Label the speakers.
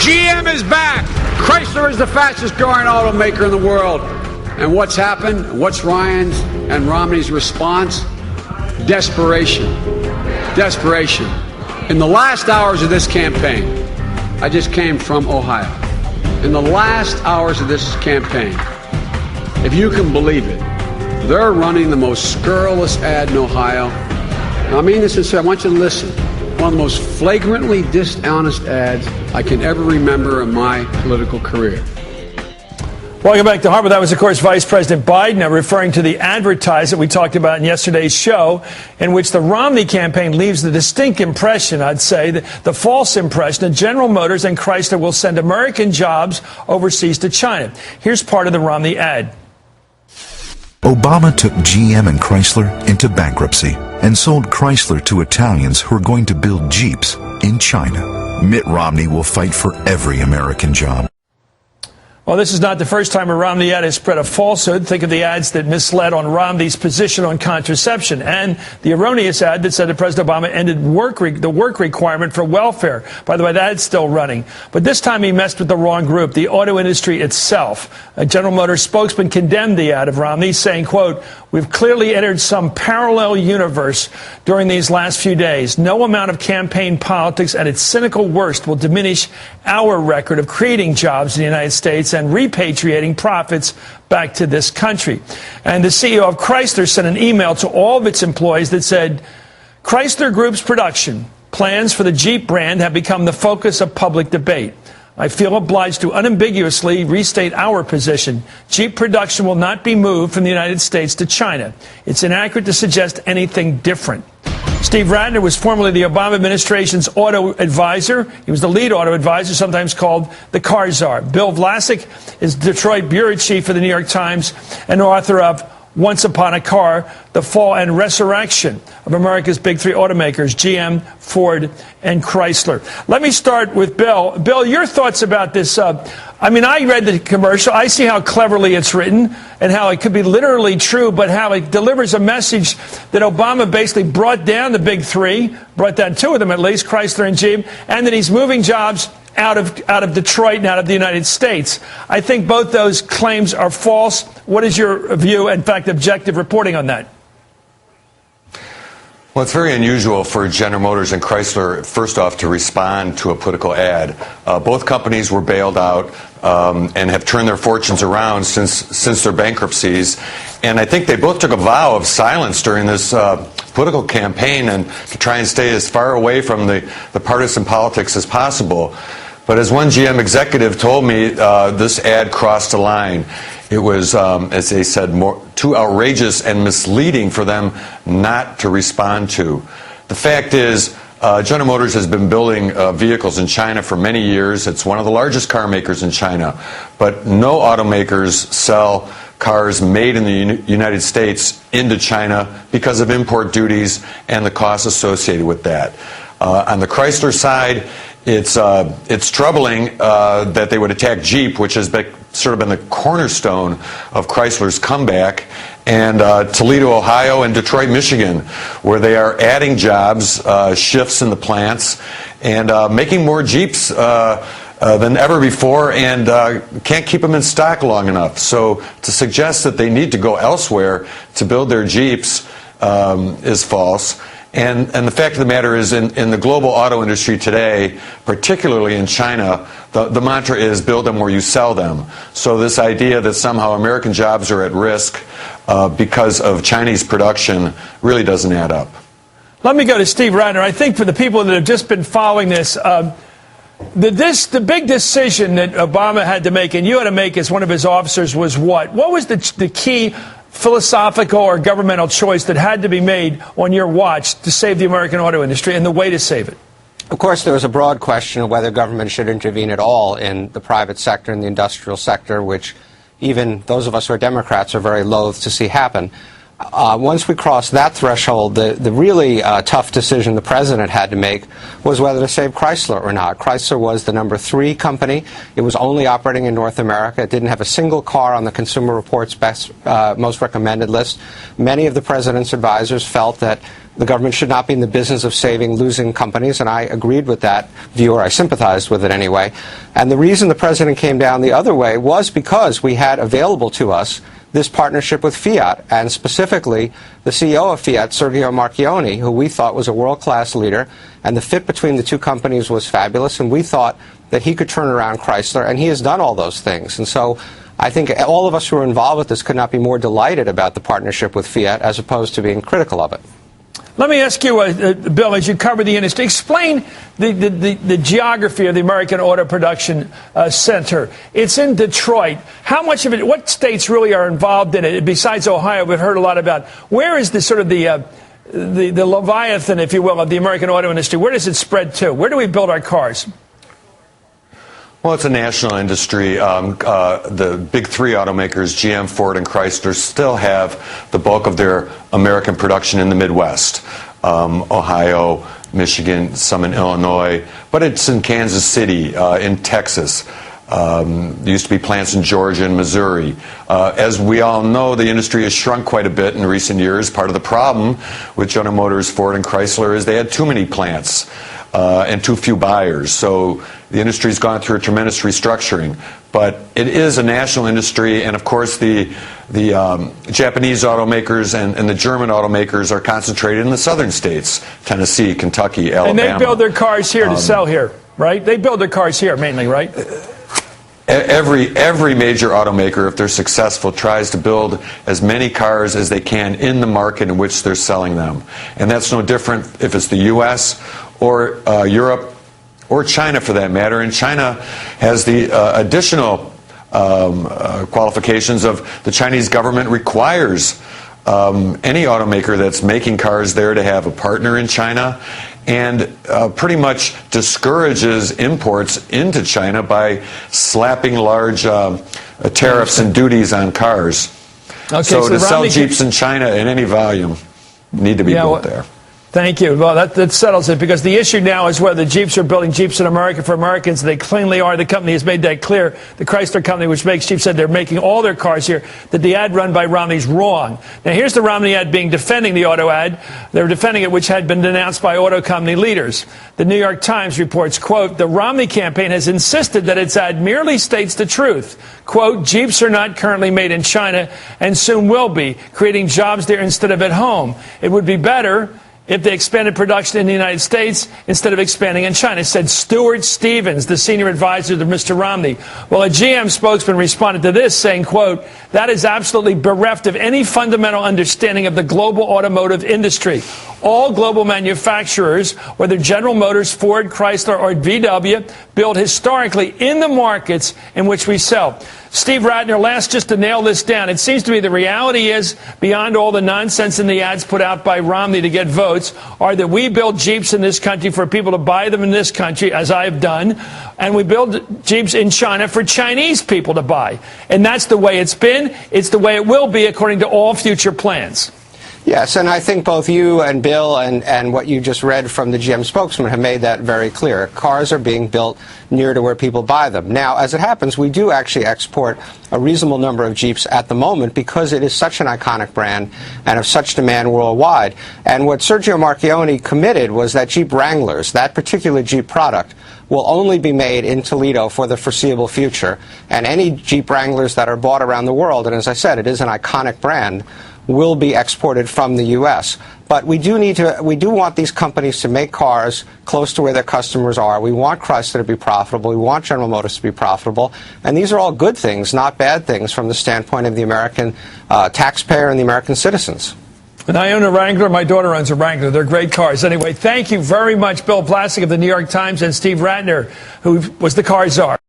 Speaker 1: GM is back. Chrysler is the fastest growing automaker in the world. And what's happened? What's Ryan's and Romney's response? Desperation. Desperation. In the last hours of this campaign, I just came from Ohio. In the last hours of this campaign, if you can believe it, they're running the most scurrilous ad in Ohio. Now, I mean this sincerely. I want you to listen. One of the most flagrantly dishonest ads I can ever remember in my political career.
Speaker 2: Welcome back to Harvard. That was, of course, Vice President Biden referring to the advertisement we talked about in yesterday's show, in which the Romney campaign leaves the distinct impression, I'd say, the false impression that General Motors and Chrysler will send American jobs overseas to China. Here's part of the Romney ad.
Speaker 3: Obama took GM and Chrysler into bankruptcy and sold Chrysler to Italians who are going to build Jeeps in China. Mitt Romney will fight for every American job.
Speaker 2: Well, this is not the first time a Romney ad has spread a falsehood. Think of the ads that misled on Romney's position on contraception and the erroneous ad that said that President Obama ended the work requirement for welfare. By the way, that ad's still running. But this time he messed with the wrong group, the auto industry itself. A General Motors spokesman condemned the ad of Romney, saying, quote, "We've clearly entered some parallel universe during these last few days. No amount of campaign politics at its cynical worst will diminish our record of creating jobs in the United States and repatriating profits back to this country." And the CEO of Chrysler sent an email to all of its employees that said, "Chrysler Group's production plans for the Jeep brand have become the focus of public debate. I feel obliged to unambiguously restate our position. Jeep production will not be moved from the United States to China. It's inaccurate to suggest anything different." Steve Ratner was formerly the Obama administration's auto advisor. He was the lead auto advisor, sometimes called the car czar. Bill Vlasic is Detroit bureau chief for the New York Times and author of Once Upon a Car, The Fall and Resurrection of America's Big Three automakers, GM, Ford, and Chrysler. Let me start with Bill. Bill, your thoughts about this. I mean, I read the commercial. I see how cleverly it's written and how it could be literally true, but how it delivers a message that Obama basically brought down the Big Three, brought down two of them at least, Chrysler and Jeep, and that he's moving jobs out of Detroit and out of the United States. I think both those claims are false. What is your view, in fact, objective reporting on that?
Speaker 4: Well, it's very unusual for General Motors and Chrysler, first off, to respond to a political ad. Both companies were bailed out and have turned their fortunes around since their bankruptcies. And I think they both took a vow of silence during this political campaign and to try and stay as far away from the partisan politics as possible. But as one GM executive told me, this ad crossed a line. It was, as they said, too outrageous and misleading for them not to respond to. The fact is, General Motors has been building vehicles in China for many years. It's one of the largest car makers in China. But no automakers sell cars made in the United States into China because of import duties and the costs associated with that. On the Chrysler side, it's troubling that they would attack Jeep, which has sort of been the cornerstone of Chrysler's comeback, and Toledo, Ohio, and Detroit, Michigan, where they are adding jobs, shifts in the plants, and making more Jeeps than ever before, and can't keep them in stock long enough. So to suggest that they need to go elsewhere to build their Jeeps is false. And the fact of the matter is, in the global auto industry today, particularly in China, the mantra is build them where you sell them. So this idea that somehow American jobs are at risk because of Chinese production really doesn't add up.
Speaker 2: Let me go to Steve Ratner. I think for the people that have just been following this, the big decision that Obama had to make, and you had to make as one of his officers, was what? What was the key philosophical or governmental choice that had to be made on your watch to save the American auto industry and the way to save it?
Speaker 5: Of course, there was a broad question of whether government should intervene at all in the private sector and the industrial sector, which even those of us who are Democrats are very loath to see happen. Once we crossed that threshold, the really tough decision the president had to make was whether to save Chrysler or not. Chrysler was the #3 company. It was only operating in North America. It didn't have a single car on the Consumer Reports most recommended list. Many of the president's advisors felt that the government should not be in the business of saving losing companies, and I agreed with that view, or I sympathized with it anyway. And the reason the president came down the other way was because we had available to us this partnership with Fiat, and specifically the CEO of Fiat, Sergio Marchionne, who we thought was a world-class leader, and the fit between the two companies was fabulous, and we thought that he could turn around Chrysler, and he has done all those things. And so I think all of us who are involved with this could not be more delighted about the partnership with Fiat as opposed to being critical of it.
Speaker 2: Let me ask you, Bill, as you cover the industry, explain the geography of the American Auto Production Center. It's in Detroit. How much of it, what states really are involved in it? Besides Ohio, we've heard a lot about. Where is the sort of the Leviathan, if you will, of the American auto industry? Where does it spread to? Where do we build our cars?
Speaker 4: Well, it's a national industry. The big three automakers, GM, Ford, and Chrysler, still have the bulk of their American production in the Midwest. Ohio, Michigan, some in Illinois, but it's in Kansas City, in Texas. There used to be plants in Georgia and Missouri. As we all know, the industry has shrunk quite a bit in recent years. Part of the problem with General Motors, Ford, and Chrysler is they had too many plants and too few buyers. So the industry's gone through a tremendous restructuring. But it is a national industry, and of course the Japanese automakers and the German automakers are concentrated in the southern states, Tennessee, Kentucky, Alabama.
Speaker 2: And they build their cars here to sell here, right? They build their cars here mainly, right?
Speaker 4: Every major automaker, if they're successful, tries to build as many cars as they can in the market in which they're selling them. And that's no different if it's the U.S. or Europe or China, for that matter. And China has the additional qualifications of the Chinese government requires any automaker that's making cars there to have a partner in China, and pretty much discourages imports into China by slapping large tariffs and duties on cars. Okay, so to sell Jeeps in China in any volume need to be built there.
Speaker 2: Thank you. Well, that settles it, because the issue now is whether Jeeps are building Jeeps in America for Americans. They plainly are. The company has made that clear. The Chrysler company, which makes Jeeps, said they're making all their cars here, that the ad run by Romney's wrong. Now, here's the Romney ad defending the auto ad. They're defending it, which had been denounced by auto company leaders. The New York Times reports, quote, the Romney campaign has insisted that its ad merely states the truth. Quote, Jeeps are not currently made in China and soon will be, creating jobs there instead of at home. It would be better if they expanded production in the United States instead of expanding in China, said Stuart Stevens, the senior advisor to Mr. Romney. Well, a GM spokesman responded to this, saying, quote, that is absolutely bereft of any fundamental understanding of the global automotive industry. All global manufacturers, whether General Motors, Ford, Chrysler, or VW, build historically in the markets in which we sell. Steve Ratner, last, just to nail this down, it seems to me the reality is, beyond all the nonsense in the ads put out by Romney to get votes, are that we build Jeeps in this country for people to buy them in this country, as I've done, and we build Jeeps in China for Chinese people to buy. And that's the way it's been. It's the way it will be, according to all future plans.
Speaker 5: Yes, and I think both you and Bill and what you just read from the GM spokesman have made that very clear. Cars are being built near to where people buy them. Now, as it happens, we do actually export a reasonable number of Jeeps at the moment because it is such an iconic brand and of such demand worldwide. And what Sergio Marchionne committed was that Jeep Wranglers, that particular Jeep product, will only be made in Toledo for the foreseeable future. And any Jeep Wranglers that are bought around the world, and as I said, it is an iconic brand, will be exported from the U.S. But we do want these companies to make cars close to where their customers are. We want Chrysler to be profitable. We want General Motors to be profitable. And these are all good things, not bad things, from the standpoint of the American taxpayer and the American citizens.
Speaker 2: And I own a Wrangler. My daughter owns a Wrangler. They're great cars. Anyway, thank you very much, Bill Plastick of the New York Times, and Steve Ratner, who was the car czar.